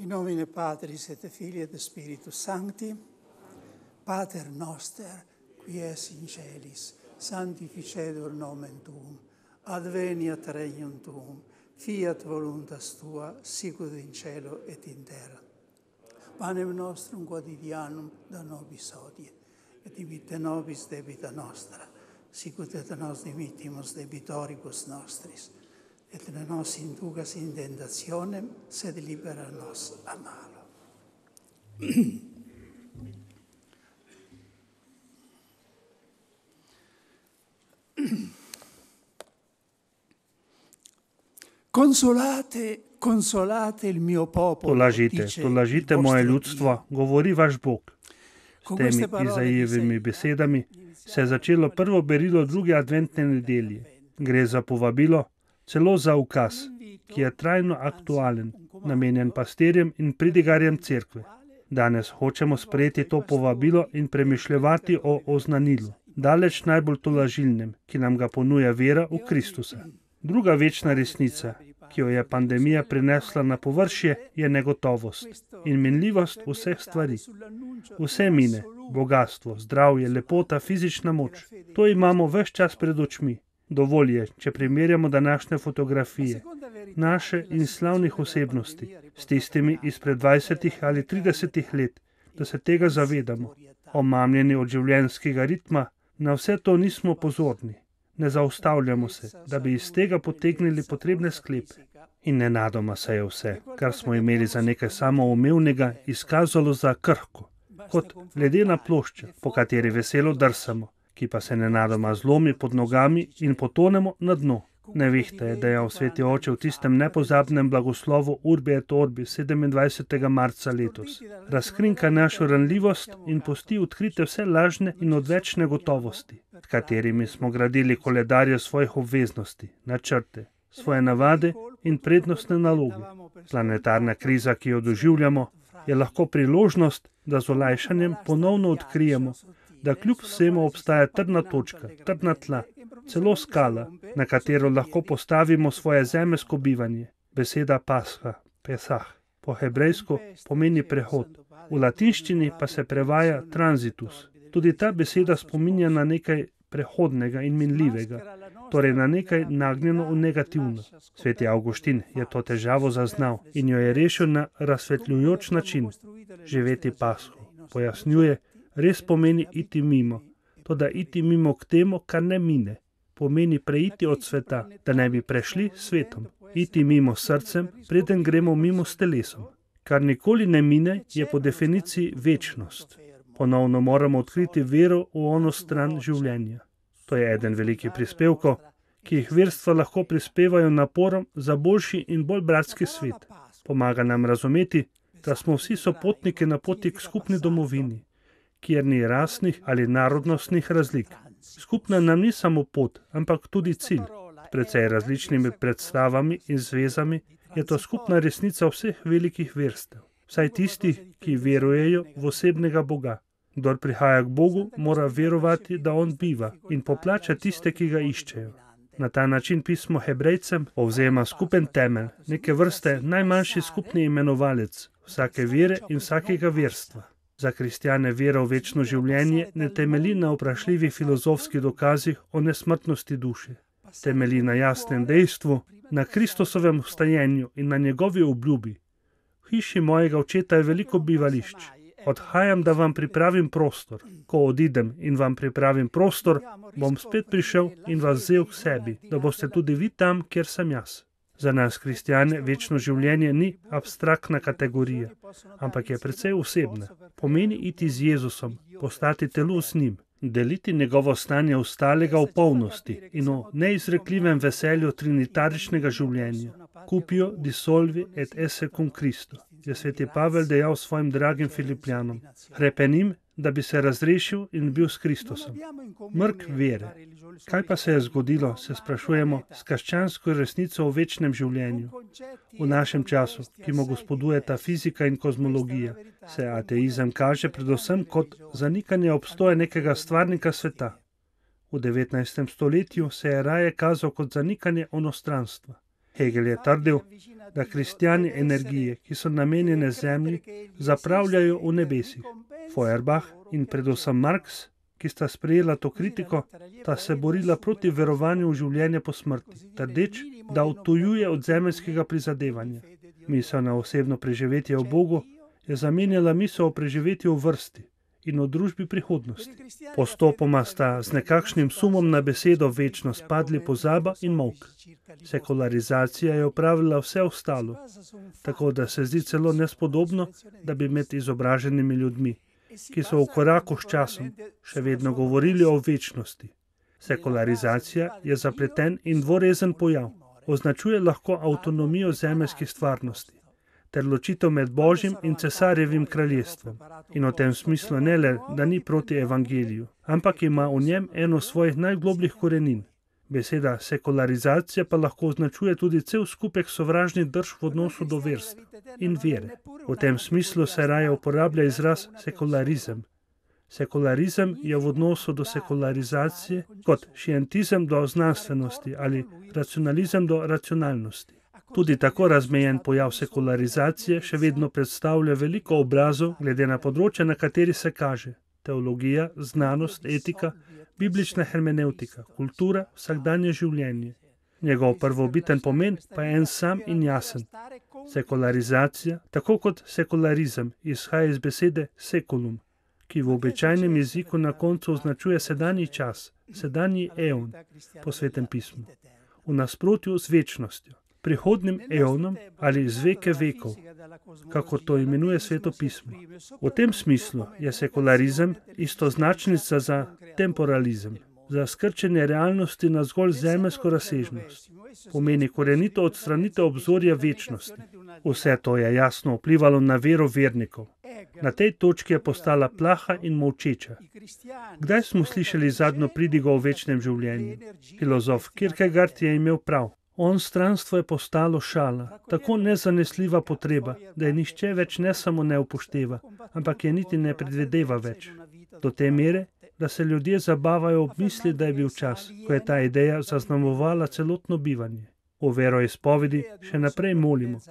In nomine Patris et Filii et Spiritus Sancti, Pater noster, qui es in celis, sanctificetur nomen tuum, adveniat regnum tuum, fiat voluntas tua, sicut in cielo et in terra. Panem nostrum quotidianum da nobis hodie, et dimitte nobis debita nostra, sicut et nos dimittimus debitoribus nostris, et ne nos inducas in tentationem, sed libera nos a malo. Consolate il mio popolo, tolažite moje ljudstvo, govori vaš Bog. S temi Izajevimi besedami se je začelo prvo berilo druge adventne nedelje. Gre za povabilo, celo za ukaz, ki je trajno aktualen, namenjen pastirjem in pridigarjem cerkve. Danes hočemo sprejeti to povabilo in premišljevati o oznanilu, daleč najbolj tolažilnem, ki nam ga ponuja vera v Kristusa. Druga večna resnica, ki jo je pandemija prinesla na površje, je negotovost in minljivost vseh stvari. Vse mine, bogastvo, zdravje, lepota, fizična moč. To imamo ves čas pred očmi. Dovolj je, če primerjamo današnje fotografije, naše in slavnih osebnosti, s tistimi izpred 20 ali 30 let, da se tega zavedamo. Omamljeni od življenjskega ritma, na vse to nismo pozorni. Ne zaustavljamo se, da bi iz tega potegnili potrebne sklepe. In nenadoma se je vse, kar smo imeli za nekaj samoumevnega, izkazalo za krhko, kot ledena plošča, po kateri veselo drsamo, ki pa se nenadoma zlomi pod nogami in potonemo na dno. Nevihta je dejal sveti oče v tistem nepozabnem blagoslovu Urbi et Orbi 27. marca letos. Razkrinka našo ranljivost in pusti odkrite vse lažne in odvečne gotovosti, s katerimi smo gradili koledarje svojih obveznosti, načrte, svoje navade in prednostne naloge. Planetarna kriza, ki jo doživljamo, je lahko priložnost, da z olajšanjem ponovno odkrijemo, da kljub vsemu obstaja trdna točka, trdna tla, celo skala, na katero lahko postavimo svoje zemeljsko bivanje. Beseda pasha, pesah, po hebrejsko pomeni prehod, v latinščini pa se prevaja transitus. Tudi ta beseda spominja na nekaj prehodnega in minljivega, torej na nekaj nagnjeno v negativno. Sveti Avguštin je to težavo zaznal in jo je rešil na razsvetljujoč način. Živeti pasho, pojasnjuje, res pomeni iti mimo, toda iti mimo k temu, kar ne mine. Pomeni preiti od sveta, da ne bi prešli svetom. Iti mimo srcem, preden gremo mimo s telesom. Kar nikoli ne mine, je po definiciji večnost. Ponovno moramo odkriti vero v ono stran življenja. To je eden velikih prispevkov, ki jih verstva lahko prispevajo naporom za boljši in bolj bratski svet. Pomaga nam razumeti, da smo vsi sopotniki na poti k skupni domovini, kjer ni rasnih ali narodnostnih razlik. Skupna nam ni samo pot, ampak tudi cilj. S precej različnimi predstavami in zvezami je to skupna resnica vseh velikih verstev. Vsaj tistih, ki verujejo v osebnega Boga. Kdor prihaja k Bogu, mora verovati, da on biva in poplača tiste, ki ga iščejo. Na ta način pismo Hebrejcem povzema skupen temelj, neke vrste najmanjši skupni imenovalec vsake vere in vsakega verstva. Za kristjane vera v večno življenje ne temelji na vprašljivih filozofskih dokazih o nesmrtnosti duše. Temelji na jasnem dejstvu, na Kristusovem vstajenju in na njegovi obljubi. V hiši mojega očeta je veliko bivališč. Odhajam, da vam pripravim prostor. Ko odidem in vam pripravim prostor, bom spet prišel in vas vzel k sebi, da boste tudi vi tam, kjer sem jaz. Za nas kristjane večno življenje ni abstraktna kategorija, ampak je precej osebna. Pomeni iti z Jezusom, postati telo z njim, deliti njegovo stanje ostalega v polnosti in o neizrekljivem veselju trinitaričnega življenja. Cupio dissolvi et esse cum Christo, je sveti Pavel dejal svojim dragim Filipljanom. Hrepenim, da bi se razrešil in bil s Kristusom. Mrk vere. Kaj pa se je zgodilo, se sprašujemo, s krščansko resnico o večnem življenju? V našem času, ki mu gospodujeta fizika in kozmologija, se ateizem kaže predvsem kot zanikanje obstoja nekega stvarnika sveta. V 19. stoletju se je raje kazal kot zanikanje onostranstva. Hegel je trdil, da kristjani energije, ki so namenjene zemlji, zapravljajo v nebesih. Feuerbach in predvsem Marx, ki sta sprejela to kritiko, sta se borila proti verovanju v življenje po smrti, trdeč, da odtujuje od zemeljskega prizadevanja. Misel na osebno preživetje v Bogu je zamenjala misel o preživetju v vrsti in o družbi prihodnosti. Postopoma sta z nekakšnim sumom na besedo večnost padli pozaba in molk. Sekularizacija je opravila vse ostalo, tako da se zdi celo nespodobno, da bi med izobraženimi ljudmi, ki so v koraku s časom, še vedno govorili o večnosti. Sekularizacija je zapleten in dvorezen pojav. Označuje lahko avtonomijo zemeljskih stvarnosti ter ločitev med Božjim in cesarjevim kraljestvom. In v tem smislu ne le, da ni proti evangeliju, ampak ima v njem eno svojih najglobljih korenin. Beseda sekularizacija pa lahko označuje tudi cel skupek sovražnih drž v odnosu do verstva in vere. V tem smislu se raje uporablja izraz sekularizem. Sekularizem je v odnosu do sekularizacije kot šientizem do znanstvenosti ali racionalizem do racionalnosti. Tudi tako razmejen pojav sekularizacije še vedno predstavlja veliko obrazov glede na področje, na kateri se kaže: teologija, znanost, etika, biblična hermenevtika, kultura, vsakdanje življenje. Njegov prvobiten pomen pa je en sam in jasen. Sekularizacija, tako kot sekularizem, izhaja iz besede seculum, ki v običajnem jeziku na koncu označuje sedanji čas, sedanji eon po Svetem pismu, v nasprotju z večnostjo, prihodnim eonom ali z veke vekov, kako to imenuje Sveto pismo. V tem smislu je sekularizem istoznačnica za temporalizem, za skrčenje realnosti na zgolj zemeljsko razsežnost. Pomeni korenito odstranitev obzorja večnosti. Vse to je jasno vplivalo na vero vernikov. Na tej točki je postala plaha in molčeča. Kdaj smo slišali zadnjo pridigo o večnem življenju? Filozof Kierkegaard je imel prav. Onstranstvo je postalo šala, tako nezanesljiva potreba, da je nihče več ne samo ne upošteva, ampak je niti ne predvideva več. Do te mere, da se ljudje zabavajo ob misli, da je bil čas, ko je ta ideja zaznamovala celotno bivanje. V veroizpovedi še naprej molimo.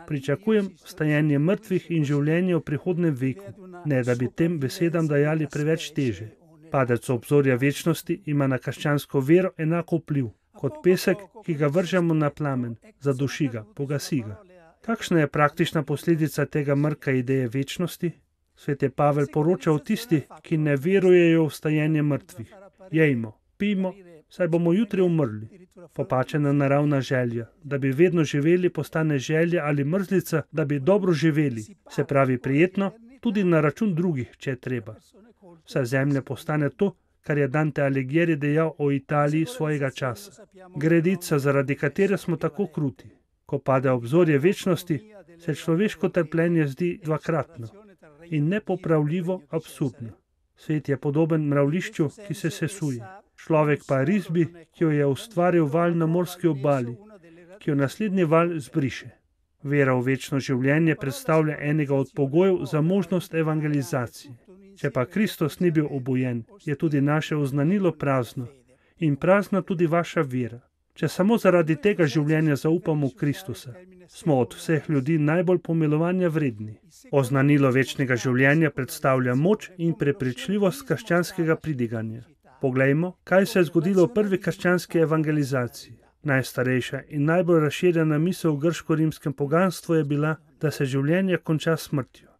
Pričakujem vstajenje mrtvih in življenje v prihodnem veku, ne da bi tem besedam dajali preveč teže. Padec obzorja večnosti ima na krščansko vero enako vpliv kot pesek, ki ga vržemo na plamen, zaduši ga, pogasi ga. Kakšna je praktična posledica tega mrka ideje večnosti? Sveti Pavel poroča o tistih, ki ne verujejo v vstajenje mrtvih. Jejmo, pijmo, saj bomo jutri umrli. Popačena naravna želja, da bi vedno živeli, postane želja ali mrzlica, da bi dobro živeli, se pravi prijetno, tudi na račun drugih, če je treba. Vsa zemlja postane to, kar je Dante Alighieri dejal o Italiji svojega časa. Gredica, zaradi katere smo tako kruti. Ko pade obzorje večnosti, se človeško trpljenje zdi dvakratno in nepopravljivo absurdno. Svet je podoben mravljišču, ki se sesuje. Človek pa risbi, ki jo je ustvaril val na morski obali, ki jo naslednji val zbriše. Vera v večno življenje predstavlja enega od pogojev za možnost evangelizacije. Če pa Kristus ni bil obojen, je tudi naše oznanilo prazno in prazna tudi vaša vera. Če samo zaradi tega življenja zaupamo v Kristusa, smo od vseh ljudi najbolj pomilovanja vredni. Oznanilo večnega življenja predstavlja moč in prepričljivost krščanskega pridiganja. Poglejmo, kaj se je zgodilo v prvi krščanski evangelizaciji. Najstarejša in najbolj razširjena misel v grško-rimskem poganstvu je bila, da se življenje konča smrtjo.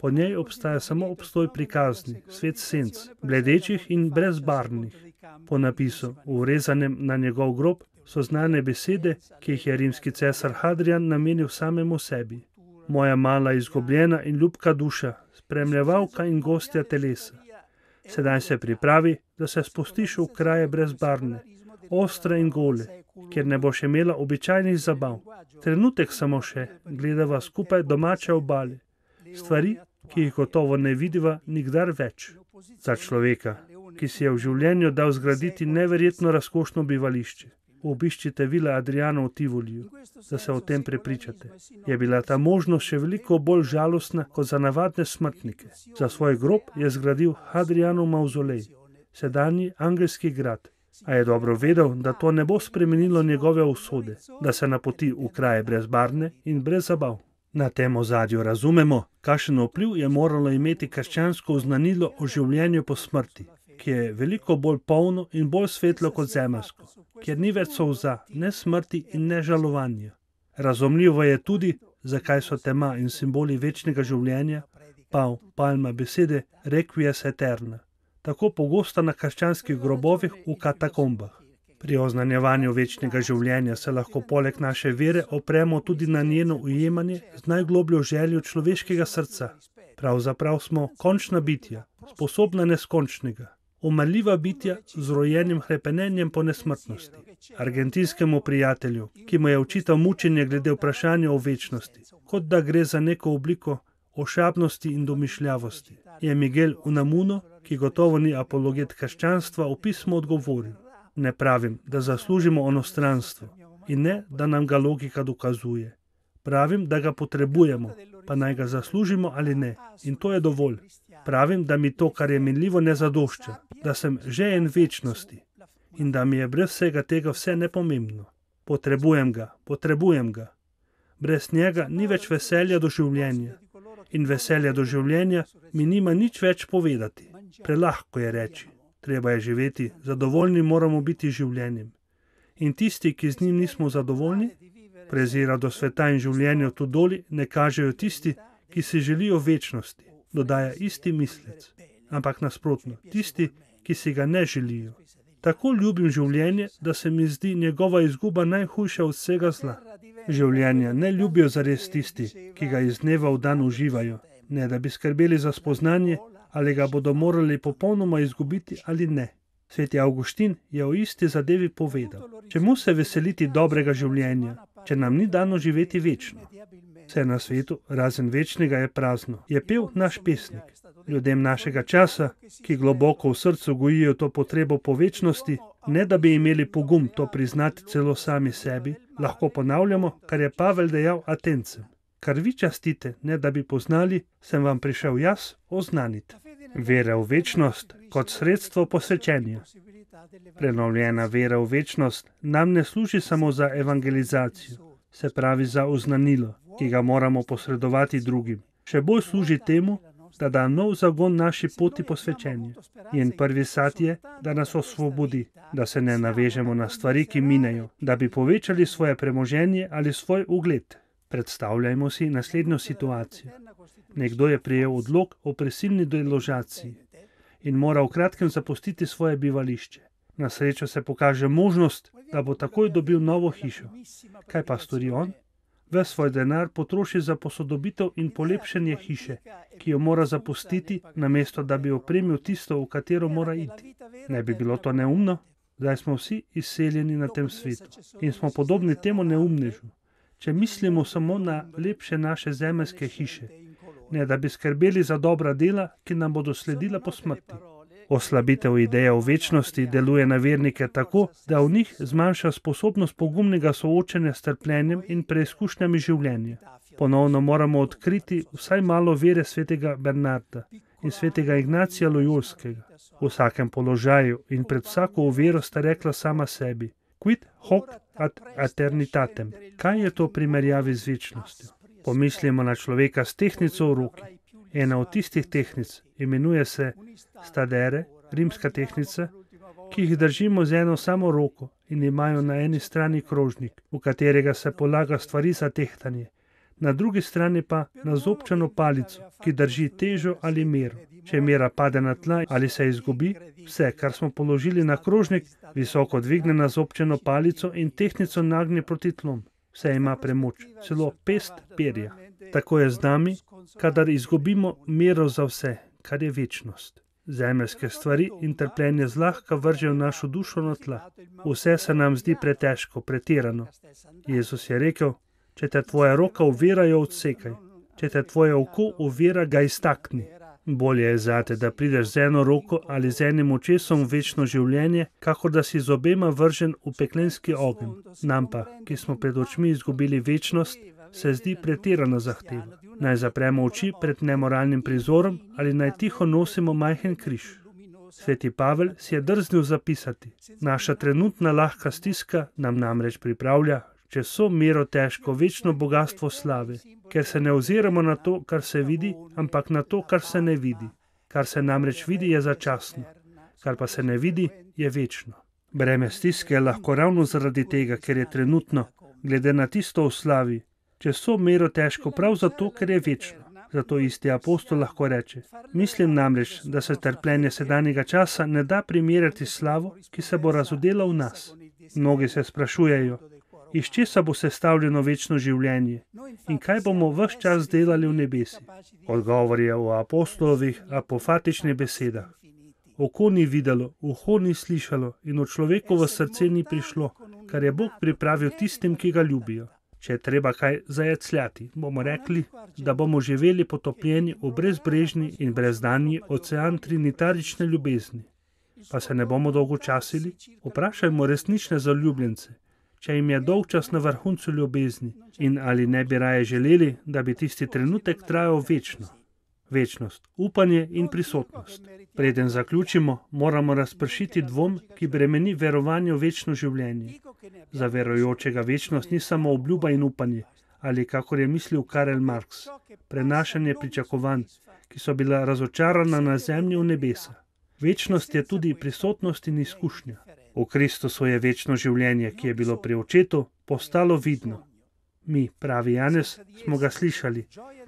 Po njej obstaja samo obstoj prikazni, svet senc, bledečih in brezbarvnih. Po napisu, urezanem na njegov grob, so znane besede, ki jih je rimski cesar Hadrian namenil samemu sebi. Moja mala izgubljena in ljubka duša, spremljevalka in gostja telesa. Sedaj se pripravi, da se spustiš v kraje brezbarvne, ostre in gole, kjer ne boš imela običajnih zabav. Trenutek samo še, gledava skupaj domače obale. Stvari, ki jih gotovo ne vidiva nikdar več. Za človeka, ki si je v življenju dal zgraditi neverjetno razkošno bivališče. Obiščite Vila Adriano v Tivoliju, da se o tem prepričate. Je bila ta možnost še veliko bolj žalostna kot za navadne smrtnike. Za svoj grob je zgradil Hadrianov mavzolej, sedanji angelski grad, a je dobro vedel, da to ne bo spremenilo njegove usode, da se napoti v kraje brez barne in brez zabav. Na tem ozadju razumemo, kakšen vpliv je moralo imeti krščansko oznanilo o življenju po smrti, ki je veliko bolj polno in bolj svetlo kot zemeljsko, kjer ni več solza, ne smrti in ne žalovanja. Razumljivo je tudi, zakaj so tema in simboli večnega življenja, palma besede requies aeterna, tako pogosta na krščanskih grobovih v katakombah. Pri oznanjevanju večnega življenja se lahko poleg naše vere opremo tudi na njeno ujemanje z najglobljo željo človeškega srca. Pravzaprav smo končna bitja, sposobna neskončnega, umrljiva bitja z rojenim hrepenenjem po nesmrtnosti. Argentinskemu prijatelju, ki mu je očital mučenje glede vprašanja o večnosti, kot da gre za neko obliko ošabnosti in domišljavosti, je Miguel Unamuno, ki gotovo ni apologet krščanstva, v pismu odgovoril: ne pravim, da zaslužimo onostranstvo in ne, da nam ga logika dokazuje. Pravim, da ga potrebujemo, pa naj ga zaslužimo ali ne, in to je dovolj. Pravim, da mi to, kar je minljivo, ne zadošča, da sem žejen večnosti in da mi je brez vsega tega vse nepomembno. Potrebujem ga. Brez njega ni več veselja do življenja in veselja do življenja mi nima nič več povedati. Prelahko je reči, treba je živeti, zadovoljni moramo biti življenjem. In tisti, ki z njim nismo zadovoljni, prezira do sveta in življenja tu doli, ne kažejo tisti, ki si želijo večnosti, dodaja isti mislec, ampak nasprotno, tisti, ki si ga ne želijo. Tako ljubim življenje, da se mi zdi njegova izguba najhujša od vsega zla. Življenja ne ljubijo zares tisti, ki ga iz dneva v dan uživajo, ne da bi skrbeli za spoznanje, ali ga bodo morali popolnoma izgubiti ali ne. Sveti Avguštin je o isti zadevi povedal: čemu se veseliti dobrega življenja, če nam ni dano živeti večno? Vse na svetu, razen večnega, je prazno, je pel naš pesnik. Ljudem našega časa, ki globoko v srcu gojijo to potrebo po večnosti, ne da bi imeli pogum to priznati celo sami sebi, lahko ponavljamo, kar je Pavel dejal Atencem: kar vi častite, ne da bi poznali, sem vam prišel jaz oznaniti. Vera v večnost kot sredstvo posvečenja. Prenovljena vera v večnost nam ne služi samo za evangelizacijo, se pravi za oznanilo, ki ga moramo posredovati drugim. Še bolj služi temu, da da nov zagon naši poti posvečenja. Njen prvi sad je, da nas osvobodi, da se ne navežemo na stvari, ki minejo, da bi povečali svoje premoženje ali svoj ugled. Predstavljajmo si naslednjo situacijo. Nekdo je prejel odlog o prisilni deložaciji in mora v kratkem zapustiti svoje bivališče. Na srečo se pokaže možnost, da bo takoj dobil novo hišo. Kaj pa stori on? Ves svoj denar potroši za posodobitev in polepšanje hiše, ki jo mora zapustiti, namesto da bi opremil tisto, v katero mora iti. Ne bi bilo to neumno? Zdaj smo vsi izseljeni na tem svetu in smo podobni temu neumnežu, če mislimo samo na lepše naše zemeljske hiše, ne da bi skrbeli za dobra dela, ki nam bodo sledila po smrti. Oslabitev ideje o večnosti deluje na vernike tako, da v njih zmanjša sposobnost pogumnega soočenja s trpljenjem in preizkušnjami življenja. Ponovno moramo odkriti vsaj malo vere svetega Bernarda in svetega Ignacija Lojolskega. V vsakem položaju in pred vsako oviro sta rekla sama sebi: quid hoc ad eternitatem. Kaj je to v primerjavi z večnostjo? Pomislimo na človeka s tehtnico v roki. Ena od tistih tehtnic imenuje se stadere, rimska tehtnica, ki jih držimo z eno samo roko in imajo na eni strani krožnik, v katerega se polaga stvari za tehtanje, na drugi strani pa nazobčano palico, ki drži težo ali mero. Če mera pade na tla ali se izgubi, vse, kar smo položili na krožnik, visoko dvigne nazobčano palico in tehtnico nagne proti tlom. Vse ima premoč, celo pest perja. Tako je z nami, kadar izgubimo mero za vse, kar je večnost. Zemeljske stvari in trpljenje zlahka vržejo našo dušo na tla. Vse se nam zdi pretežko, pretirano. Jezus je rekel: če te tvoja roka ovira, jo odsekaj. Če te tvoje oko ovira, ga iztakni. Bolje je zate, da prideš z eno roko ali z enim očesom v večno življenje, kakor da si z obema vržen v peklenski ogenj. Nam pa, ki smo pred očmi izgubili večnost, se zdi pretirana zahteva. Naj zapremo oči pred nemoralnim prizorom ali naj tiho nosimo majhen križ. Sveti Pavel si je drznil zapisati: naša trenutna lahka stiska nam namreč pripravlja čez vso mero težko večno bogastvo slave, ker se ne oziramo na to, kar se vidi, ampak na to, kar se ne vidi. Kar se namreč vidi, je začasno, kar pa se ne vidi, je večno. Breme stiske je lahko ravno zaradi tega, ker je trenutno, glede na tisto v slavi, čez vso mero težko prav zato, ker je večno. Zato isti apostol lahko reče: mislim namreč, da se trpljenje sedanjega časa ne da primerjati s slavo, ki se bo razodela v nas. Mnogi se sprašujejo, iz česa bo sestavljeno večno življenje in kaj bomo ves čas delali v nebesi. Odgovor je v apostolovih apofatičnih besedah: oko ni videlo, uho ni slišalo in v človekovo srce ni prišlo, kar je Bog pripravil tistim, ki ga ljubijo. Če je treba kaj zajecljati, bomo rekli, da bomo živeli potopljeni v brezbrežni in brezdanji ocean trinitarične ljubezni. Pa se ne bomo dolgočasili? Vprašajmo resnične zaljubljence, če jim je dolgčas na vrhuncu ljubezni in ali ne bi raje želeli, da bi tisti trenutek trajal večno. Večnost, upanje in prisotnost. Preden zaključimo, moramo razpršiti dvom, ki bremeni verovanje v večno življenje. Za verujočega večnost ni samo obljuba in upanje, ali kakor je mislil Karl Marx, prenašanje pričakovanj, ki so bila razočarana na zemlji v nebesa. Večnost je tudi prisotnost in izkušnja. V Kristusu je večno življenje, ki je bilo pri očetu, postalo vidno. Mi, pravi Janez, smo ga slišali,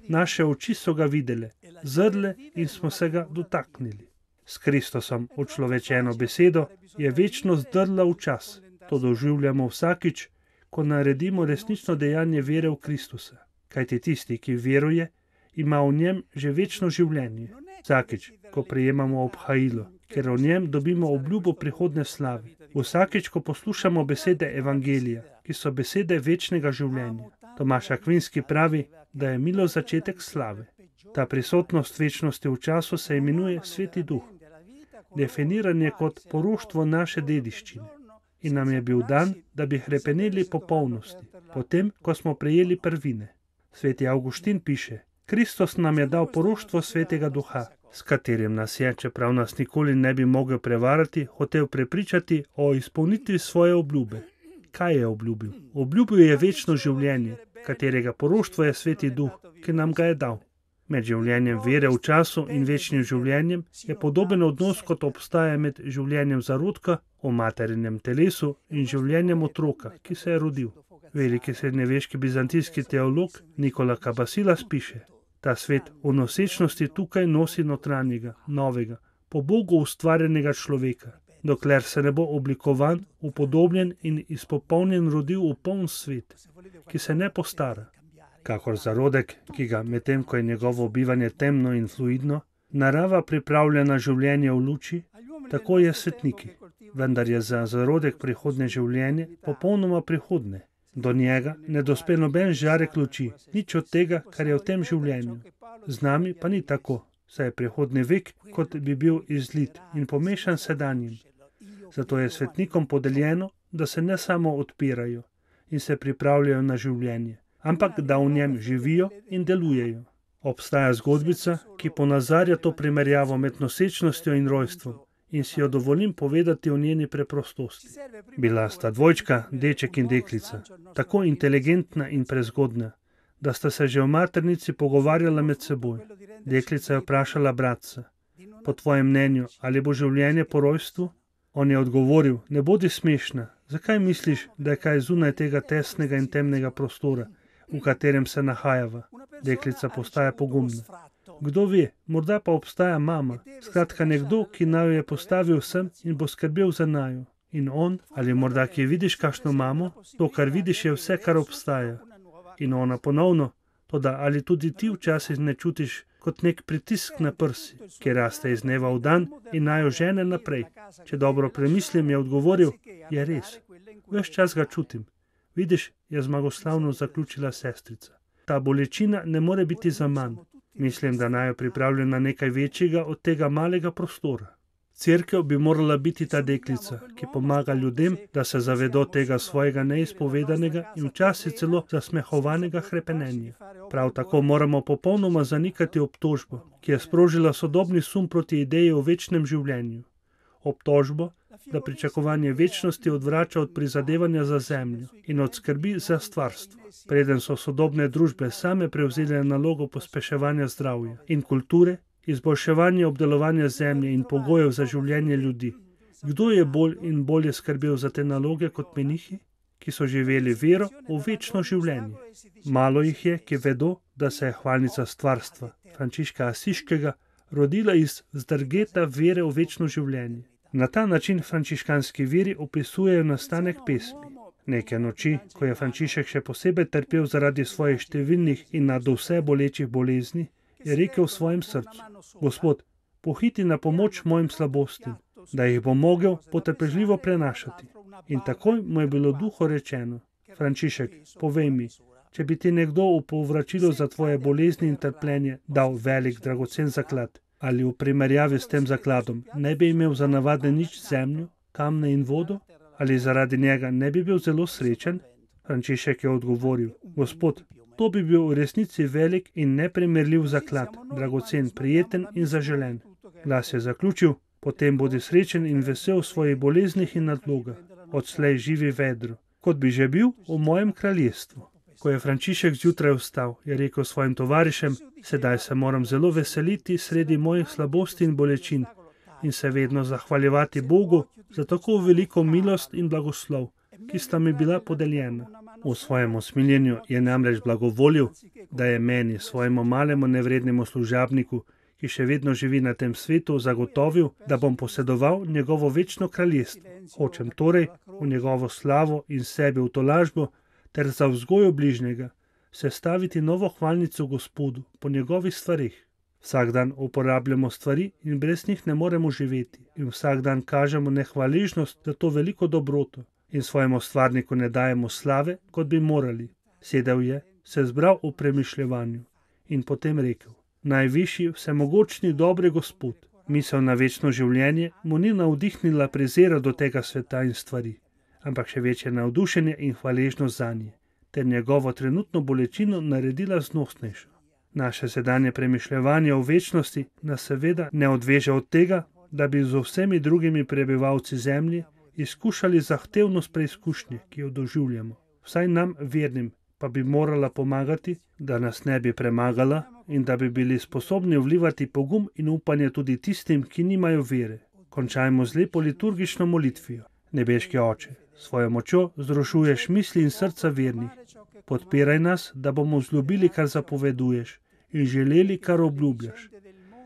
naše oči so ga videle, zrle in smo se ga dotaknili. S Kristusom, učlovečeno besedo, je večnost drla v čas. To doživljamo vsakič, ko naredimo resnično dejanje vere v Kristusa. Kajti tisti, ki veruje, ima v njem že večno življenje. Vsakič, ko prejemamo obhajilo, ker v njem dobimo obljubo prihodne slave. Vsakič, ko poslušamo besede evangelija, ki so besede večnega življenja. Tomaž Akvinski pravi, da je milost začetek slave. Ta prisotnost večnosti v času se imenuje Sveti Duh. Definiran je kot poroštvo naše dediščine. In nam je bil dan, da bi hrepeneli po polnosti, potem, ko smo prejeli prvine. Sveti Avguštin piše: Kristus nam je dal poroštvo Svetega Duha, s katerim nas je, čeprav nas nikoli ne bi mogel prevarati, hotel prepričati o izpolnitvi svoje obljube. Kaj je obljubil? Obljubil je večno življenje, katerega poroštvo je Sveti Duh, ki nam ga je dal. Med življenjem vere v času in večnim življenjem je podoben odnos, kot obstaja med življenjem zarodka v materinem telesu in življenjem otroka, ki se je rodil. Veliki srednjeveški bizantijski teolog Nikola Kabasilas piše: ta svet v nosečnosti tukaj nosi notranjega, novega, po Bogu ustvarjenega človeka, dokler se ne bo oblikovan, upodobljen in izpopolnjen rodil v poln svet, ki se ne postara. Kakor zarodek, ki ga, medtem ko je njegovo bivanje temno in fluidno, narava pripravlja na življenje v luči, tako je svetniki, vendar je za zarodek prihodne življenje popolnoma prihodne. Do njega ne dospe noben žarek luči, nič od tega, kar je v tem življenju. Z nami pa ni tako, saj je prihodni vek, kot bi bil izlit in pomešan sedanjim. Zato je svetnikom podeljeno, da se ne samo odpirajo in se pripravljajo na življenje, ampak da v njem živijo in delujejo. Obstaja zgodbica, ki ponazarja to primerjavo med nosečnostjo in rojstvom in si jo dovolim povedati o njeni preprostosti. Bila sta dvojčka, deček in deklica, tako inteligentna in prezgodna, da sta se že v maternici pogovarjala med seboj. Deklica je vprašala bratca: po tvojem mnenju, ali bo življenje po rojstvu? On je odgovoril: ne bodi smešna, zakaj misliš, da je kaj zunaj tega tesnega in temnega prostora, v katerem se nahajava? Deklica postaja pogumna. Kdo ve, morda pa obstaja mama, skratka nekdo, ki naju je postavil sem in bo skrbel za naju. In on, ali morda ki vidiš kakšno mamo, to, kar vidiš, je vse, kar obstaja. In ona ponovno: toda ali tudi ti včasih ne čutiš kot nek pritisk na prsi, ki raste iz dneva v dan in naju žene naprej? Če dobro premislim, je odgovoril: je res, ves čas ga čutim. Vidiš, je zmagoslavno zaključila sestrica. Ta bolečina ne more biti za manj. Mislim, da naj jo pripravlja na nekaj večjega od tega malega prostora. Cerkev bi morala biti ta deklica, ki pomaga ljudem, da se zavedo tega svojega neizpovedanega in včasih celo zasmehovanega hrepenenja. Prav tako moramo popolnoma zanikati obtožbo, ki je sprožila sodobni sum proti ideji o večnem življenju. obtožbo, da pričakovanje večnosti odvrača od prizadevanja za zemljo in od skrbi za stvarstvo. Preden so sodobne družbe same prevzele nalogo pospeševanja zdravja in kulture, izboljševanja obdelovanja zemlje in pogojev za življenje ljudi. Kdo je bolj in bolje skrbel za te naloge kot menihi, ki so živeli vero v večno življenje? Malo jih je, ki vedo, da se je hvalnica stvarstva Frančiška Asiškega rodila iz zdrgeta vere v večno življenje. Na ta način frančiškanski viri opisujejo nastanek pesmi. Neke noči, ko je Frančišek še posebej trpel zaradi svojih številnih in nadvse bolečih bolezni, je rekel v svojem srcu: Gospod, pohiti na pomoč mojim slabostim, da jih bom mogel potrpežljivo prenašati. In takoj mu je bilo duho rečeno: Frančišek, povej mi, če bi ti nekdo v povračilo za tvoje bolezni in trpljenje dal velik dragocen zaklad, ali v primerjavi s tem zakladom ne bi imel za navade nič zemljo, kamne in vodo, ali zaradi njega ne bi bil zelo srečen? Frančišek je odgovoril: Gospod, to bi bil v resnici velik in neprimerljiv zaklad, dragocen, prijeten in zaželen. Glas je zaključil: Potem bodi srečen in vesel v svojih boleznih in nadlogah, odslej živi vedro, kot bi že bil v mojem kraljestvu. Ko je Frančišek zjutraj vstal, je rekel svojim tovarišem: Sedaj se moram zelo veseliti sredi mojih slabosti in bolečin in se vedno zahvaljevati Bogu za tako veliko milost in blagoslov, ki sta mi bila podeljena. V svojem usmiljenju je namreč blagovolil, da je meni, svojemu malemu nevrednemu služabniku, ki še vedno živi na tem svetu, zagotovil, da bom posedoval njegovo večno kraljestvo. Hočem torej v njegovo slavo in sebi v tolažbo ter za vzgojo bližnjega sestaviti novo hvalnico Gospodu po njegovih stvareh. Vsak dan uporabljamo stvari in brez njih ne moremo živeti. In vsak dan kažemo nehvaležnost za to veliko dobroto in svojemu stvarniku ne dajemo slave, kot bi morali. Sedel je, se zbral v premišljevanju in potem rekel: Najvišji, vsemogočni, dobri Gospod. Misel na večno življenje mu ni navdihnila prezira do tega sveta in stvari, ampak še večje navdušenje in hvaležnost zanje, ter njegovo trenutno bolečino naredila znosnejšo. Naše sedanje premišljevanje o večnosti nas seveda ne odveže od tega, da bi z vsemi drugimi prebivalci zemlje izkušali zahtevnost preizkušnje, ki jo doživljamo. Vsaj nam, vernim, pa bi morala pomagati, da nas ne bi premagala in da bi bili sposobni vlivati pogum in upanje tudi tistim, ki nimajo vere. Končajmo z lepo liturgično molitvijo. Nebeški Oče, s svojo močjo združuješ misli in srca vernih. Podpiraj nas, da bomo vzljubili, kar zapoveduješ, in želeli, kar obljubljaš.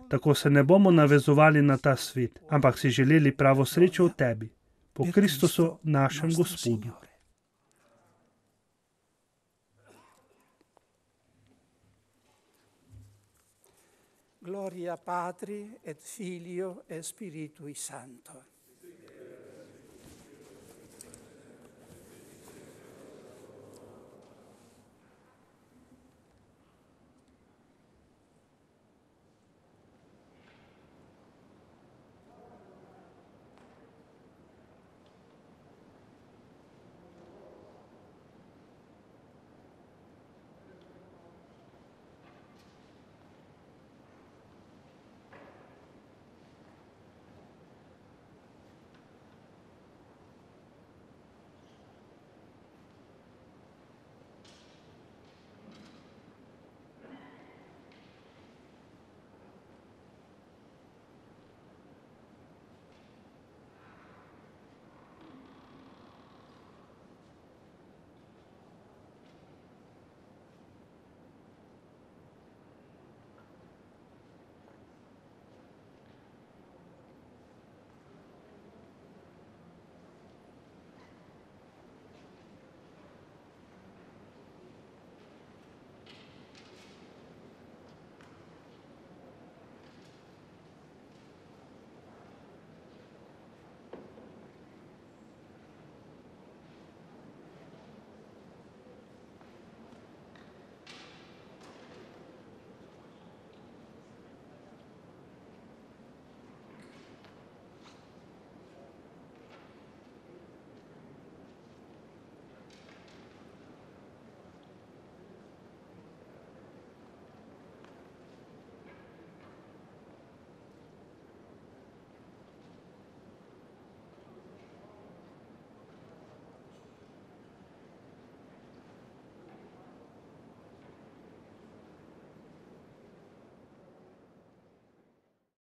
Tako se ne bomo navezovali na ta svet, ampak si želeli pravo srečo v tebi. Po Kristusu, našem Gospodu. Gloria Patri et Filio et Spiritui Sancto.